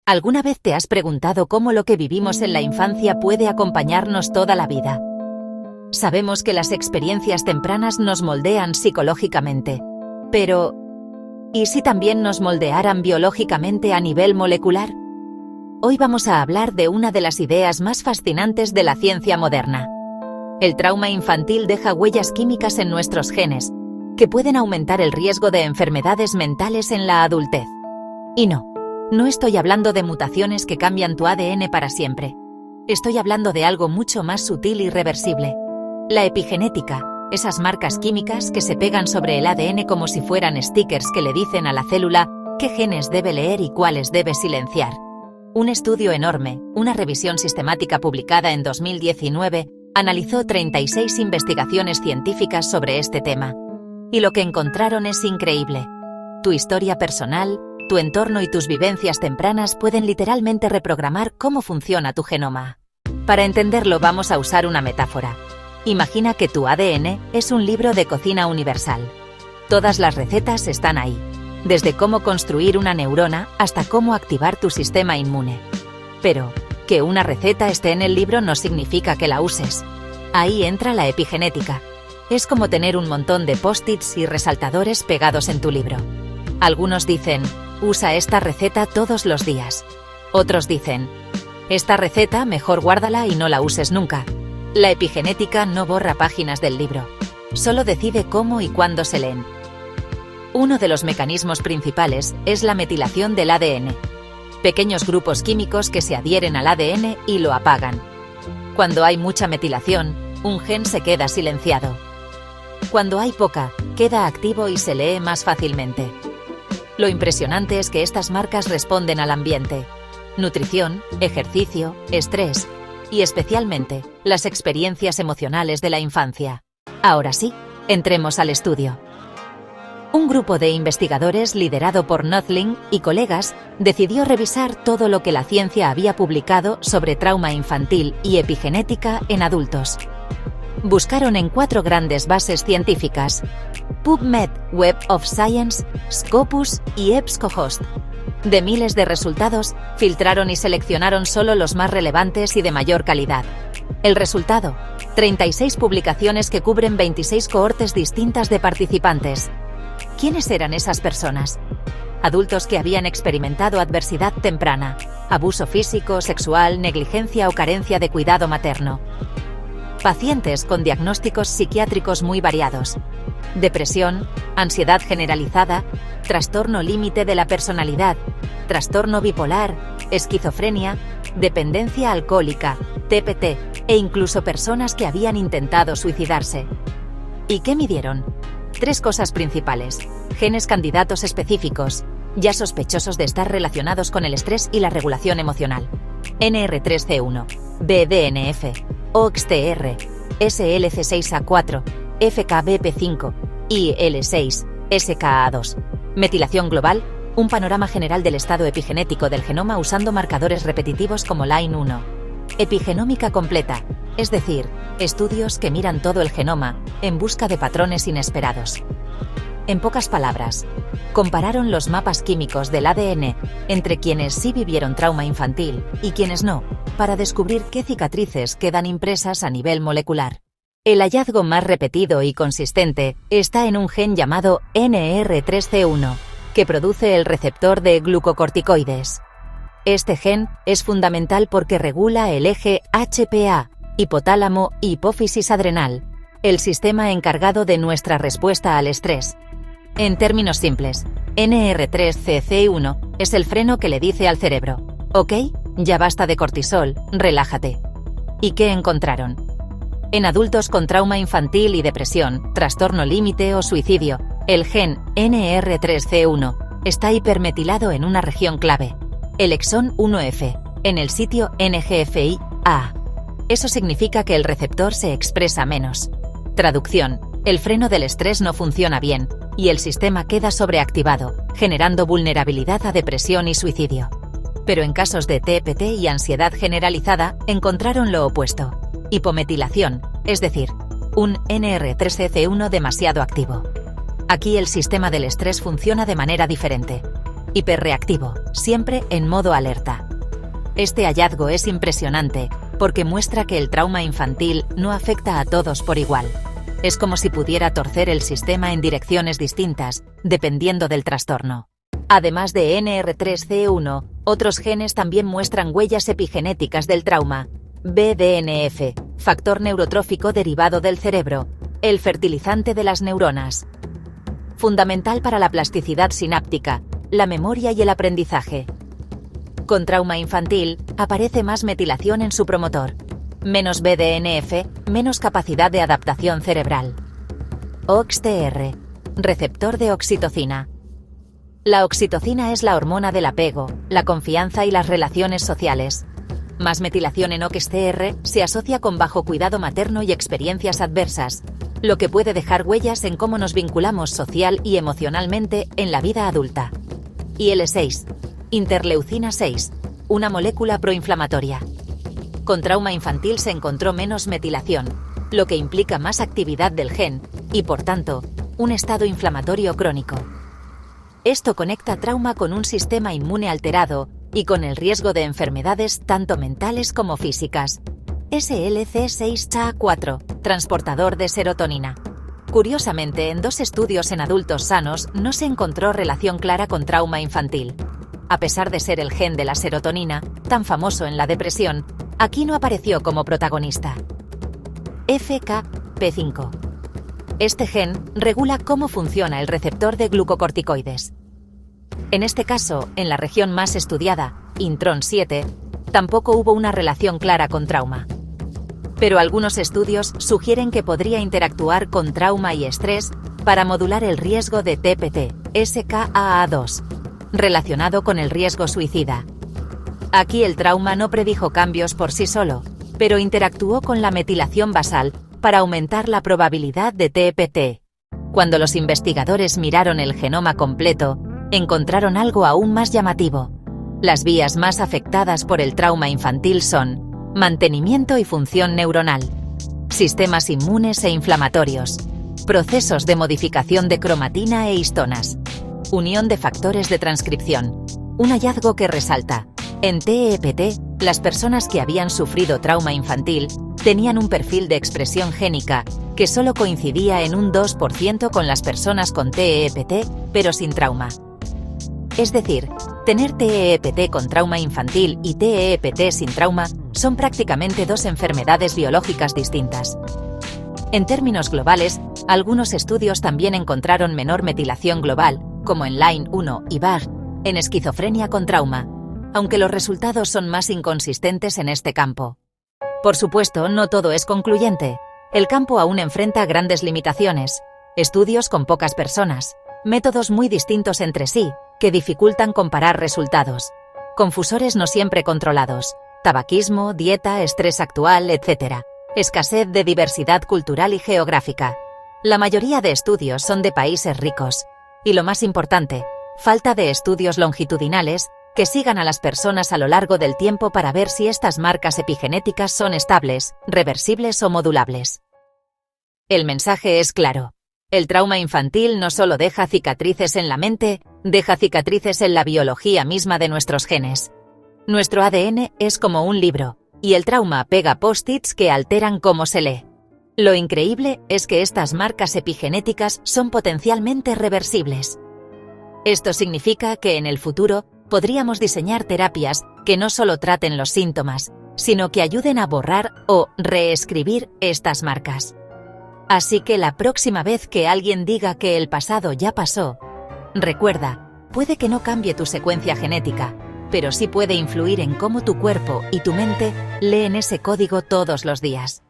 ¿Alguna vez te has preguntado cómo lo que vivimos en la infancia puede acompañarnos toda la vida? Sabemos que las experiencias tempranas nos moldean psicológicamente, pero ¿y si también nos moldearan biológicamente a nivel molecular? Hoy vamos a hablar de una de las ideas más fascinantes de la ciencia moderna. El trauma infantil deja huellas químicas en nuestros genes, que pueden aumentar el riesgo de enfermedades mentales en la adultez. Y no estoy hablando de mutaciones que cambian tu ADN para siempre. Estoy hablando de algo mucho más sutil y reversible. La epigenética, esas marcas químicas que se pegan sobre el ADN como si fueran stickers que le dicen a la célula qué genes debe leer y cuáles debe silenciar. Un estudio enorme, una revisión sistemática publicada en 2019, analizó 36 investigaciones científicas sobre este tema. Y lo que encontraron es increíble. Tu historia personal, tu entorno y tus vivencias tempranas pueden literalmente reprogramar cómo funciona tu genoma. Para entenderlo vamos a usar una metáfora. Imagina que tu ADN es un libro de cocina universal. Todas las recetas están ahí, desde cómo construir una neurona hasta cómo activar tu sistema inmune. Pero, que una receta esté en el libro no significa que la uses. Ahí entra la epigenética. Es como tener un montón de post-its y resaltadores pegados en tu libro. Algunos dicen, usa esta receta todos los días. Otros dicen, esta receta mejor guárdala y no la uses nunca. La epigenética no borra páginas del libro. Solo decide cómo y cuándo se leen. Uno de los mecanismos principales es la metilación del ADN. Pequeños grupos químicos que se adhieren al ADN y lo apagan. Cuando hay mucha metilación, un gen se queda silenciado. Cuando hay poca, queda activo y se lee más fácilmente. Lo impresionante es que estas marcas responden al ambiente, nutrición, ejercicio, estrés y especialmente las experiencias emocionales de la infancia. Ahora sí, entremos al estudio. Un grupo de investigadores liderado por Nothling y colegas decidió revisar todo lo que la ciencia había publicado sobre trauma infantil y epigenética en adultos. Buscaron en 4 grandes bases científicas: PubMed, Web of Science, Scopus y EBSCOhost. De miles de resultados, filtraron y seleccionaron solo los más relevantes y de mayor calidad. El resultado: 36 publicaciones que cubren 26 cohortes distintas de participantes. ¿Quiénes eran esas personas? Adultos que habían experimentado adversidad temprana, abuso físico, sexual, negligencia o carencia de cuidado materno. Pacientes con diagnósticos psiquiátricos muy variados: depresión, ansiedad generalizada, trastorno límite de la personalidad, trastorno bipolar, esquizofrenia, dependencia alcohólica, TPT, e incluso personas que habían intentado suicidarse. ¿Y qué midieron? 3 cosas principales: genes candidatos específicos, ya sospechosos de estar relacionados con el estrés y la regulación emocional: NR3C1, BDNF, OXTR, SLC6A4, FKBP5, IL6, SKA2. Metilación global, un panorama general del estado epigenético del genoma usando marcadores repetitivos como Line1. Epigenómica completa, es decir, estudios que miran todo el genoma en busca de patrones inesperados. En pocas palabras, compararon los mapas químicos del ADN entre quienes sí vivieron trauma infantil y quienes no, para descubrir qué cicatrices quedan impresas a nivel molecular. El hallazgo más repetido y consistente está en un gen llamado NR3C1, que produce el receptor de glucocorticoides. Este gen es fundamental porque regula el eje HPA, hipotálamo, hipófisis adrenal, el sistema encargado de nuestra respuesta al estrés. En términos simples, NR3CC1 es el freno que le dice al cerebro: «Ok, ya basta de cortisol, relájate». ¿Y qué encontraron? En adultos con trauma infantil y depresión, trastorno límite o suicidio, el gen NR3C1 está hipermetilado en una región clave, el exón 1F, en el sitio NGFI-A. Eso significa que el receptor se expresa menos. Traducción: el freno del estrés no funciona bien, y el sistema queda sobreactivado, generando vulnerabilidad a depresión y suicidio. Pero en casos de TPT y ansiedad generalizada, encontraron lo opuesto: hipometilación, es decir, un NR3C1 demasiado activo. Aquí el sistema del estrés funciona de manera diferente. hiperreactivo, siempre en modo alerta. Este hallazgo es impresionante porque muestra que el trauma infantil no afecta a todos por igual. Es como si pudiera torcer el sistema en direcciones distintas, dependiendo del trastorno. Además de NR3C1, otros genes también muestran huellas epigenéticas del trauma. BDNF, factor neurotrófico derivado del cerebro, el fertilizante de las neuronas. Fundamental para la plasticidad sináptica, la memoria y el aprendizaje. Con trauma infantil, aparece más metilación en su promotor. Menos BDNF, menos capacidad de adaptación cerebral. OXTR, receptor de oxitocina. La oxitocina es la hormona del apego, la confianza y las relaciones sociales. Más metilación en OXTR se asocia con bajo cuidado materno y experiencias adversas, lo que puede dejar huellas en cómo nos vinculamos social y emocionalmente en la vida adulta. IL-6, interleucina 6, una molécula proinflamatoria. Con trauma infantil se encontró menos metilación, lo que implica más actividad del gen y, por tanto, un estado inflamatorio crónico. Esto conecta trauma con un sistema inmune alterado y con el riesgo de enfermedades tanto mentales como físicas. SLC6A4, transportador de serotonina. Curiosamente, en 2 estudios en adultos sanos no se encontró relación clara con trauma infantil. A pesar de ser el gen de la serotonina, tan famoso en la depresión, aquí no apareció como protagonista. FKP5. Este gen regula cómo funciona el receptor de glucocorticoides. En este caso, en la región más estudiada, intron 7, tampoco hubo una relación clara con trauma. Pero algunos estudios sugieren que podría interactuar con trauma y estrés para modular el riesgo de TPT, SKAA2, relacionado con el riesgo suicida. Aquí el trauma no predijo cambios por sí solo, pero interactuó con la metilación basal para aumentar la probabilidad de TPT. Cuando los investigadores miraron el genoma completo, encontraron algo aún más llamativo. Las vías más afectadas por el trauma infantil son mantenimiento y función neuronal, sistemas inmunes e inflamatorios, procesos de modificación de cromatina e histonas, unión de factores de transcripción. Un hallazgo que resalta: en TEPT, las personas que habían sufrido trauma infantil tenían un perfil de expresión génica que solo coincidía en un 2% con las personas con TEPT, pero sin trauma. Es decir, tener TEPT con trauma infantil y TEPT sin trauma son prácticamente 2 enfermedades biológicas distintas. En términos globales, algunos estudios también encontraron menor metilación global, como en Line-1 y BAG, en esquizofrenia con trauma, aunque los resultados son más inconsistentes en este campo. Por supuesto, no todo es concluyente. El campo aún enfrenta grandes limitaciones, estudios con pocas personas, métodos muy distintos entre sí, que dificultan comparar resultados, confusores no siempre controlados, tabaquismo, dieta, estrés actual, etc. Escasez de diversidad cultural y geográfica. La mayoría de estudios son de países ricos. Y lo más importante, falta de estudios longitudinales que sigan a las personas a lo largo del tiempo para ver si estas marcas epigenéticas son estables, reversibles o modulables. El mensaje es claro. El trauma infantil no solo deja cicatrices en la mente, deja cicatrices en la biología misma de nuestros genes. Nuestro ADN es como un libro, y el trauma pega post-its que alteran cómo se lee. Lo increíble es que estas marcas epigenéticas son potencialmente reversibles. Esto significa que en el futuro podríamos diseñar terapias que no solo traten los síntomas, sino que ayuden a borrar o reescribir estas marcas. Así que la próxima vez que alguien diga que el pasado ya pasó, recuerda, puede que no cambie tu secuencia genética, pero sí puede influir en cómo tu cuerpo y tu mente leen ese código todos los días.